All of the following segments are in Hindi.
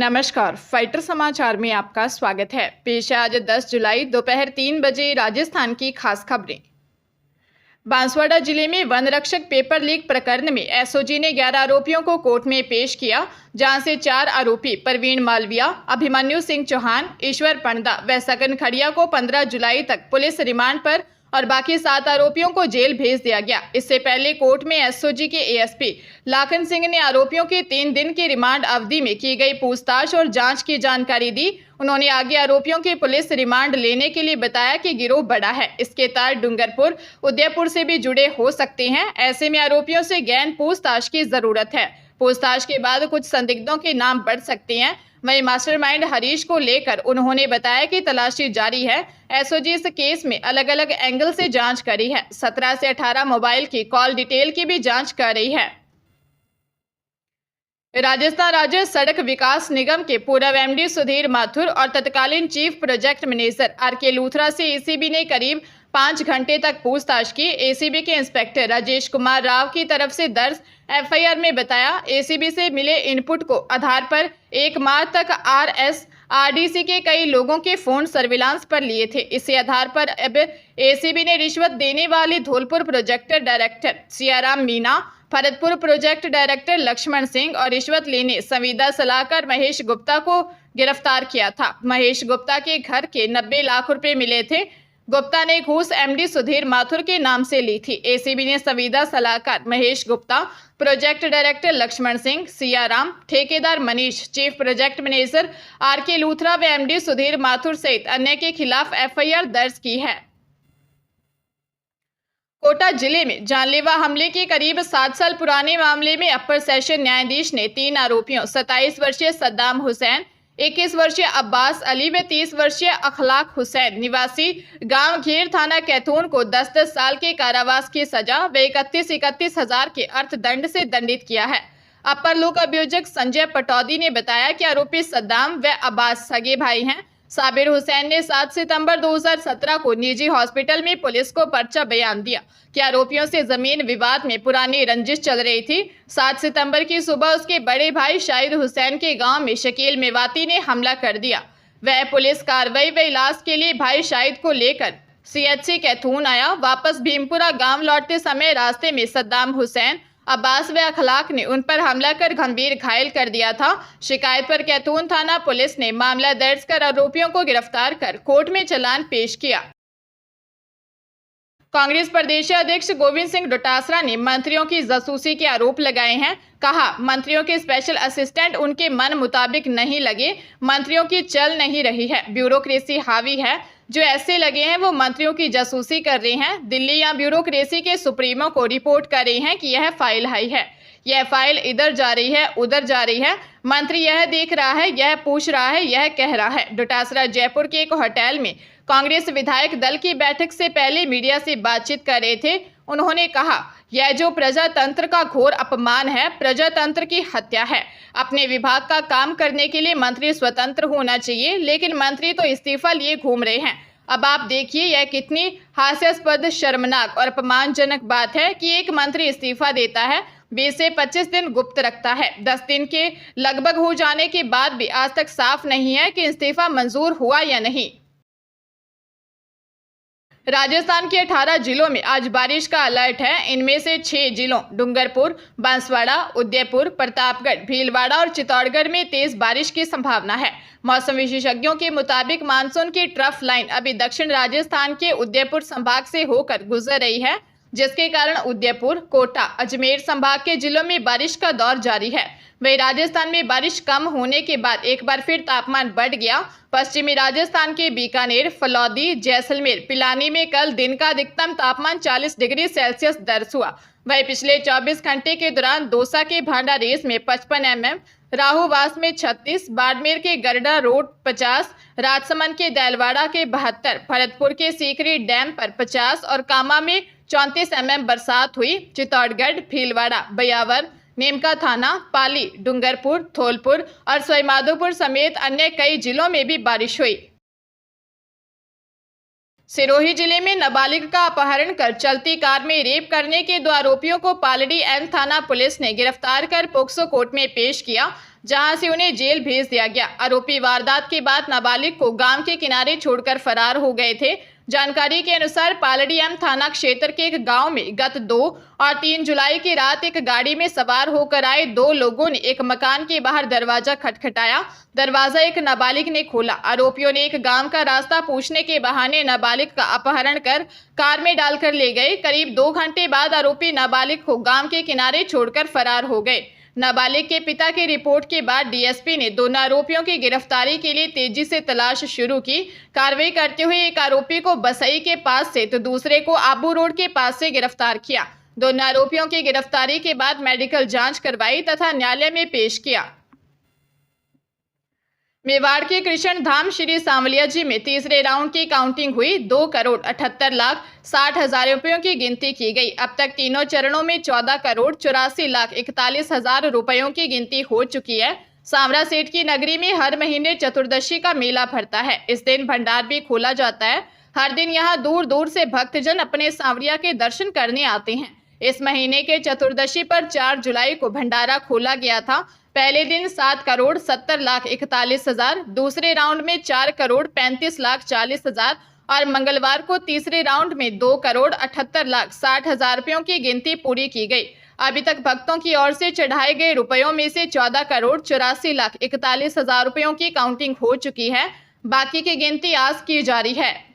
नमस्कार, फाइटर समाचार में आपका स्वागत है। पेश है आज 10 जुलाई दोपहर 3 बजे राजस्थान की खास खबरें। बांसवाड़ा जिले में वन रक्षक पेपर लीक प्रकरण में एसओजी ने 11 आरोपियों को कोर्ट में पेश किया, जहां से 4 आरोपी प्रवीण मालविया, अभिमन्यु सिंह चौहान, ईश्वर पंडा व सगन खड़िया को 15 जुलाई तक पुलिस रिमांड पर और बाकी 7 आरोपियों को जेल भेज दिया गया। इससे पहले कोर्ट में एसओजी के एएसपी लाखन सिंह ने आरोपियों की 3 दिन की रिमांड अवधि में की गई पूछताछ और जांच की जानकारी दी। उन्होंने आगे आरोपियों की पुलिस रिमांड लेने के लिए बताया कि गिरोह बड़ा है, इसके तार डूंगरपुर, उदयपुर से भी जुड़े हो सकते हैं। ऐसे में आरोपियों से गहन पूछताछ की जरूरत है। पूछताछ के बाद कुछ संदिग्धों के नाम बढ़ सकते हैं। वहीं मास्टरमाइंड हरीश को लेकर उन्होंने बताया कि तलाशी जारी है। एसओजी इस केस में अलग अलग एंगल से जांच कर रही है। 17 से 18 मोबाइल की कॉल डिटेल की भी जांच कर रही है। राजस्थान राज्य सड़क विकास निगम के पूर्व एमडी सुधीर माथुर और तत्कालीन chief project manager RK Luthra से एसीबी ने करीब 5 घंटे तक पूछताछ की। एसीबी के इंस्पेक्टर राजेश कुमार राव की तरफ से दर्ज एफआईआर में बताया, एसीबी से मिले इनपुट को आधार पर 1 मार्च तक आरडीसी के कई लोगों के फोन सर्विलांस पर लिए थे। इसी आधार पर अब एसीबी ने रिश्वत देने वाले Dholpur project director Siyaram Meena, Bharatpur project director Laxman Singh और रिश्वत लेने संविदा सलाहकार महेश गुप्ता को गिरफ्तार किया था। महेश गुप्ता के घर के 90 लाख रुपए मिले थे। गुप्ता ने घूस एमडी सुधीर माथुर के नाम से ली थी। एसीबी ने संविदा सलाहकार महेश गुप्ता, प्रोजेक्ट डायरेक्टर लक्ष्मण सिंह, सियाराम, ठेकेदार Manish, chief project manager RK Luthra व एमडी सुधीर माथुर सहित अन्य के खिलाफ एफआईआर दर्ज की है। कोटा जिले में जानलेवा हमले के करीब 7 साल पुराने मामले में अपर सेशन न्यायाधीश ने 3 आरोपियों 27 वर्षीय सद्दाम हुसैन, 21 वर्षीय अब्बास अली व 30 वर्षीय अखलाक हुसैन निवासी गांव घेर थाना कैथून को 10-10 साल के कारावास की सजा व 31-31 हजार के अर्थदंड से दंडित किया है। अपर लोक अभियोजक संजय पटौदी ने बताया कि आरोपी सद्दाम व अब्बास सगे भाई हैं। साबिर हुसैन ने 7 सितंबर 2017 को निजी हॉस्पिटल में पुलिस को पर्चा बयान दिया कि आरोपियों से जमीन विवाद में पुरानी रंजिश चल रही थी। 7 सितंबर की सुबह उसके बड़े भाई शाहिद हुसैन के गांव में शकील मेवाती ने हमला कर दिया। वह पुलिस कार्रवाई व इलाज के लिए भाई शाहिद को लेकर सीएचसी कैथून आया। वापस भीमपुरा गांव लौटते समय रास्ते में सद्दाम हुसैन, अब्बास व अखलाक ने उन पर हमला कर गंभीर घायल कर दिया था। शिकायत पर कैथून थाना पुलिस ने मामला दर्ज कर आरोपियों को गिरफ्तार कर कोर्ट में चालान पेश किया। कांग्रेस प्रदेश अध्यक्ष गोविंद सिंह डोटासरा ने मंत्रियों की जासूसी के आरोप लगाए हैं। कहा, मंत्रियों के स्पेशल असिस्टेंट उनके मन मुताबिक नहीं लगे, मंत्रियों की चल नहीं रही है, ब्यूरोक्रेसी हावी है। जो ऐसे लगे हैं वो मंत्रियों की जासूसी कर रहे हैं। दिल्ली या ब्यूरोक्रेसी के सुप्रीमो को रिपोर्ट कर रहे हैं कि यह फाइल आई है, यह फाइल इधर जा रही है, उधर जा रही है। मंत्री यह देख रहा है, यह पूछ रहा है, यह कह रहा है। डोटासरा जयपुर के एक होटल में कांग्रेस विधायक दल की बैठक से पहले मीडिया से बातचीत कर रहे थे। उन्होंने कहा, यह जो प्रजातंत्र का घोर अपमान है, प्रजातंत्र की हत्या है। अपने विभाग का काम करने के लिए मंत्री स्वतंत्र होना चाहिए, लेकिन मंत्री तो इस्तीफा लिए घूम रहे हैं। अब आप देखिए यह कितनी हास्यास्पद, शर्मनाक और अपमानजनक बात है कि एक मंत्री इस्तीफा देता है, 20 से 25 दिन गुप्त रखता है। 10 दिन के लगभग हो जाने के बाद भी आज तक साफ नहीं है कि इस्तीफा मंजूर हुआ या नहीं। राजस्थान के 18 जिलों में आज बारिश का अलर्ट है। इनमें से 6 जिलों डूंगरपुर, बांसवाड़ा, उदयपुर, प्रतापगढ़, भीलवाड़ा और चित्तौड़गढ़ में तेज बारिश की संभावना है। मौसम विशेषज्ञों के मुताबिक मानसून की ट्रफ लाइन अभी दक्षिण राजस्थान के उदयपुर संभाग से होकर गुजर रही है, जिसके कारण उदयपुर, कोटा, अजमेर संभाग के जिलों में बारिश का दौर जारी है। वहीं राजस्थान में बारिश कम होने के बाद एक बार फिर तापमान बढ़ गया। पश्चिमी राजस्थान के बीकानेर, फलौदी, जैसलमेर, पिलानी में कल दिन का अधिकतम तापमान 40 डिग्री सेल्सियस दर्ज हुआ। वहीं पिछले 24 घंटे के दौरान दौसा के भांडा रेस में 55 mm, राहुवास में 36, बाड़मेर के गरडा रोड 50, राजसमंद के दैलवाड़ा के 72, भरतपुर के सीकरी डैम पर 50 और कामा में 34 mm बरसात हुई। चित्तौड़गढ़, भीलवाड़ा, बयावर, नीमका थाना, पाली, डूंगरपुर, धौलपुर और सवाईमाधोपुर समेत अन्य कई जिलों में भी बारिश हुई। सिरोही जिले में नाबालिग का अपहरण कर चलती कार में रेप करने के 2 आरोपियों को पालड़ी एन थाना पुलिस ने गिरफ्तार कर पोक्सो कोर्ट में पेश किया, जहां से उन्हें जेल भेज दिया गया। आरोपी वारदात के बाद नाबालिग को गांव के किनारे छोड़कर फरार हो गए थे। जानकारी के अनुसार पालड़ी एम थाना क्षेत्र के एक गांव में गत 2 और 3 जुलाई की रात एक गाड़ी में सवार होकर आए 2 लोगों ने एक मकान के बाहर दरवाजा खटखटाया। दरवाजा एक नाबालिग ने खोला। आरोपियों ने एक गांव का रास्ता पूछने के बहाने नाबालिग का अपहरण कर कार में डालकर ले गए। करीब 2 घंटे बाद आरोपी नाबालिग को गांव के किनारे छोड़कर फरार हो गए। नाबालिग के पिता की रिपोर्ट के बाद डीएसपी ने दोनों आरोपियों की गिरफ्तारी के लिए तेजी से तलाश शुरू की। कार्रवाई करते हुए एक आरोपी को बसई के पास से तो दूसरे को आबू रोड के पास से गिरफ्तार किया। दोनों आरोपियों की गिरफ्तारी के बाद मेडिकल जांच करवाई तथा न्यायालय में पेश किया। मेवाड़ के कृष्ण धाम श्री सांवलिया जी में तीसरे राउंड की काउंटिंग हुई। 2,78,60,000 रुपयों की गिनती की गई। अब तक तीनों चरणों में 14,84,41,000 रुपयों की गिनती हो चुकी है। सांवरा सेठ की नगरी में हर महीने चतुर्दशी का मेला भरता है। इस दिन भंडार भी खोला जाता है। हर दिन यहाँ दूर दूर से भक्तजन अपने सांवरिया के दर्शन करने आते हैं। इस महीने के चतुर्दशी पर 4 जुलाई को भंडारा खोला गया था। पहले दिन 7,70,41,000, दूसरे राउंड में 4,35,40,000 और मंगलवार को तीसरे राउंड में 2,78,60,000 रुपयों की गिनती पूरी की गई। अभी तक भक्तों की ओर से चढ़ाए गए रुपयों में से 14,84,41,000 रुपयों की काउंटिंग हो चुकी है। बाकी की गिनती आज की जारी है।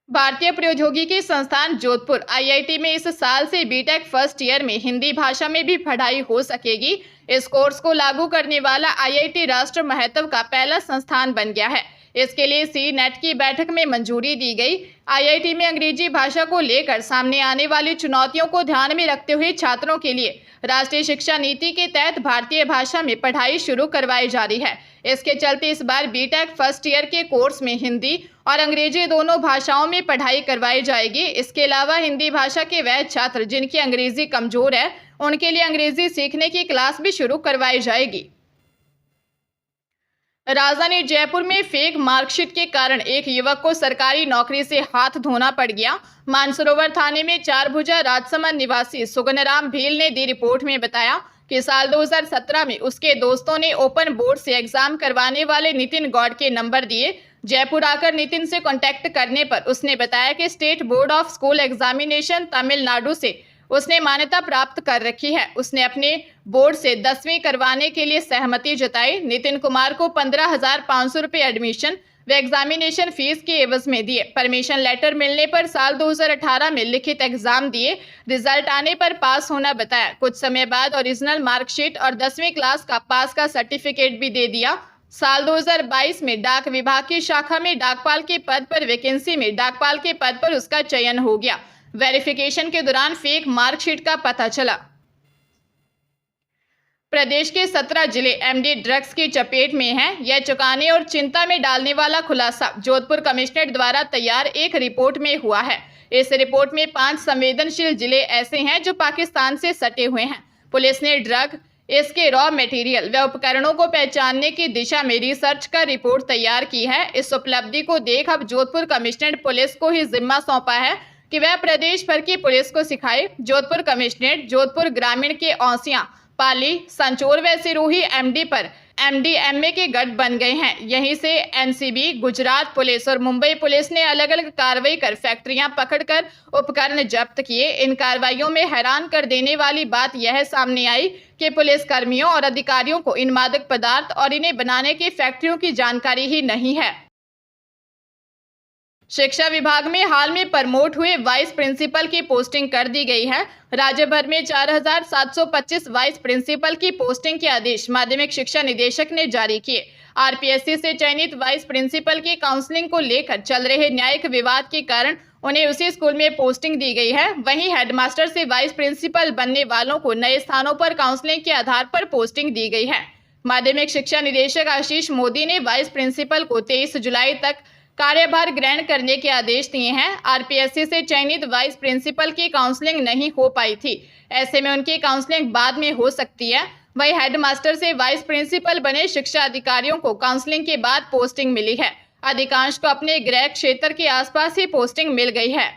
भारतीय प्रौद्योगिकी संस्थान जोधपुर आईआईटी में इस साल से बीटेक फर्स्ट ईयर में हिंदी भाषा में भी पढ़ाई हो सकेगी। इस कोर्स को लागू करने वाला आईआईटी राष्ट्र महत्व का पहला संस्थान बन गया है। इसके लिए सी-नेट की बैठक में मंजूरी दी गई। आईआईटी में अंग्रेजी भाषा को लेकर सामने आने वाली चुनौतियों को ध्यान में रखते हुए छात्रों के लिए राष्ट्रीय शिक्षा नीति के तहत भारतीय भाषा में पढ़ाई शुरू करवाई जा रही है। इसके चलते इस बार बीटेक फर्स्ट ईयर के कोर्स में हिंदी और अंग्रेजी दोनों भाषाओं में पढ़ाई करवाई जाएगी। इसके अलावा हिंदी भाषा के वह छात्र जिनकी अंग्रेजी कमजोर है, उनके लिए अंग्रेजी सीखने की क्लास भी शुरू करवाई जाएगी। राजधानी जयपुर में फेक मार्कशीट के कारण एक युवक को सरकारी नौकरी से हाथ धोना पड़ गया। मानसरोवर थाने में 4 भुजा राजसमंद निवासी सुगनराम भील ने दी रिपोर्ट में बताया कि साल 2017 में उसके दोस्तों ने ओपन बोर्ड से एग्जाम करवाने वाले नितिन गौड़ के नंबर दिए। जयपुर आकर नितिन से कांटेक्ट करने पर उसने बताया कि state board of school examination Tamil Nadu से उसने मान्यता प्राप्त कर रखी है। उसने अपने बोर्ड से 10वीं करवाने के लिए सहमति जताई। नितिन कुमार को 15,500 रुपये एडमिशन व एग्जामिनेशन फीस के एवज में दिए। परमिशन लेटर मिलने पर साल 2018 में लिखित एग्जाम दिए। रिजल्ट आने पर पास होना बताया। कुछ समय बाद ओरिजिनल मार्कशीट और 10वीं क्लास का पास का सर्टिफिकेट भी दे दिया। साल 2022 में डाक विभाग की शाखा में डाकपाल के पद पर वैकेंसी में डाकपाल के पद पर उसका चयन हो गया। वेरिफिकेशन के दौरान फेक मार्कशीट का पता चला। प्रदेश के 17 जिले एमडी ड्रग्स की चपेट में हैं। यह चौंकाने और चिंता में डालने वाला खुलासा जोधपुर कमिश्नरेट द्वारा तैयार एक रिपोर्ट में हुआ है। इस रिपोर्ट में 5 संवेदनशील जिले ऐसे हैं जो पाकिस्तान से सटे हुए हैं। पुलिस ने ड्रग, इसके रॉ मटेरियल व उपकरणों को पहचानने की दिशा में रिसर्च कर रिपोर्ट तैयार की है। इस उपलब्धि को देख अब जोधपुर कमिश्नरेट पुलिस को ही जिम्मा सौंपा है कि वह प्रदेश भर की पुलिस को सिखाए। जोधपुर कमिश्नरेट जोधपुर ग्रामीण के औसियां, पाली, संचोर व सिरोही एमडी पर एमडीएमए के गढ़ बन गए हैं। यहीं से एनसीबी, गुजरात पुलिस और मुंबई पुलिस ने अलग अलग कार्रवाई कर फैक्ट्रियां पकड़कर उपकरण जब्त किए। इन कार्रवाइयों में हैरान कर देने वाली बात यह सामने आई कि पुलिस कर्मियों और अधिकारियों को इन मादक पदार्थ और इन्हें बनाने की फैक्ट्रियों की जानकारी ही नहीं है। शिक्षा विभाग में हाल में प्रमोट हुए वाइस प्रिंसिपल की पोस्टिंग कर दी गई है। राज्य भर में 4,725 वाइस प्रिंसिपल की पोस्टिंग के आदेश माध्यमिक शिक्षा निदेशक ने जारी किए। आरपीएससी से चयनित वाइस प्रिंसिपल की काउंसलिंग को लेकर चल रहे न्यायिक विवाद के कारण उन्हें उसी स्कूल में पोस्टिंग दी गई है। वहीं हेडमास्टर से वाइस प्रिंसिपल बनने वालों को नए स्थानों पर काउंसलिंग के आधार पर पोस्टिंग दी गई है। माध्यमिक शिक्षा निदेशक आशीष मोदी ने वाइस प्रिंसिपल को 23 जुलाई तक कार्यभार ग्रहण करने के आदेश दिए हैं। आरपीएससी से चयनित वाइस प्रिंसिपल की काउंसलिंग नहीं हो पाई थी, ऐसे में उनकी काउंसलिंग बाद में हो सकती है। वहीं हेडमास्टर से वाइस प्रिंसिपल बने शिक्षा अधिकारियों को काउंसलिंग के बाद पोस्टिंग मिली है। अधिकांश को अपने गृह क्षेत्र के आसपास ही पोस्टिंग मिल गई है।